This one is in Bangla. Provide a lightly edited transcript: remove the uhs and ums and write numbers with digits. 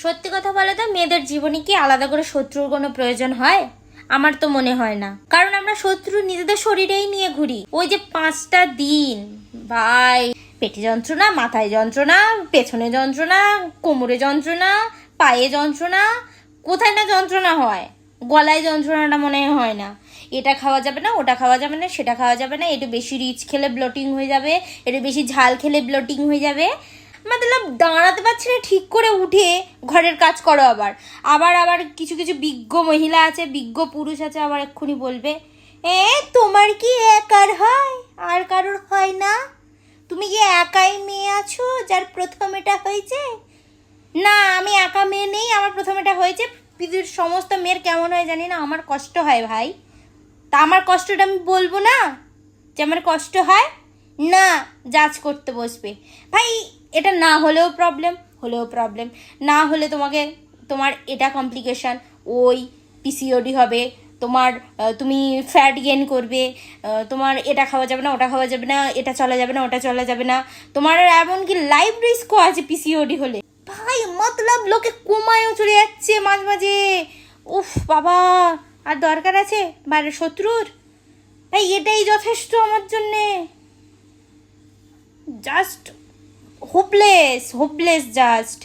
সত্যি কথা বলে তো, মেয়েদের জীবনে কি আলাদা করে শত্রুর কোনো প্রয়োজন হয়? আমার তো মনে হয় না, কারণ আমরা শত্রু নিজেদের শরীরেই নিয়ে ঘুরি। ওই যে 5টা দিন ভাই, পেটে যন্ত্রণা, মাথায় যন্ত্রণা, পেছনে যন্ত্রণা, কোমরে যন্ত্রণা, পায়ে যন্ত্রণা, কোথায় না যন্ত্রণা হয়। গলায় যন্ত্রণাটা মনে হয় না। এটা খাওয়া যাবে না, ওটা খাওয়া যাবে না, সেটা খাওয়া যাবে না, একটু বেশি রিচ খেলে ব্লোটিং হয়ে যাবে, একটু বেশি ঝাল খেলে ব্লোটিং হয়ে যাবে। মতলব দাঁড়াতে পারছি না ঠিক করে, উঠে ঘরের কাজ করো। আবার আবার আবার কিছু কিছু বিজ্ঞ মহিলা আছে, বিজ্ঞ পুরুষ আছে, আবার এক্ষুনি বলবে তোমার কি একার হয়, আর কারোর হয় না? তুমি কি একাই মেয়ে আছো যার প্রথম এটা হয়েছে? না, আমি একা মেয়ে নেই, আমার প্রথম এটা হয়েছে। পৃথিবীর সমস্ত মেয়ের কেমন হয় জানি না, আমার কষ্ট হয় ভাই। তা আমার কষ্টটা আমি বলবো না যে আমার কষ্ট হয়? না, জাজ করতে বসবে ভাই। এটা না হলেও প্রবলেম, হলেও প্রবলেম। না হলে তোমার এটা কমপ্লিকেশান, ওই পিসিওডি হবে তোমার, তুমি ফ্যাট গেইন করবে, তোমার এটা খাওয়া যাবে না, ওটা খাওয়া যাবে না, এটা চলা যাবে না, ওটা চলা যাবে না, তোমার এমনকি লাইফ রিস্কও আছে পিসিওডি হলে ভাই। মতলব লোকে কোমায়ও চলে যাচ্ছে মাঝে মাঝে। উফ বাবা, আর দরকার আছে বাইরের শত্রুর? ভাই এটাই যথেষ্ট আমার জন্যে। Just hopeless hopeless just.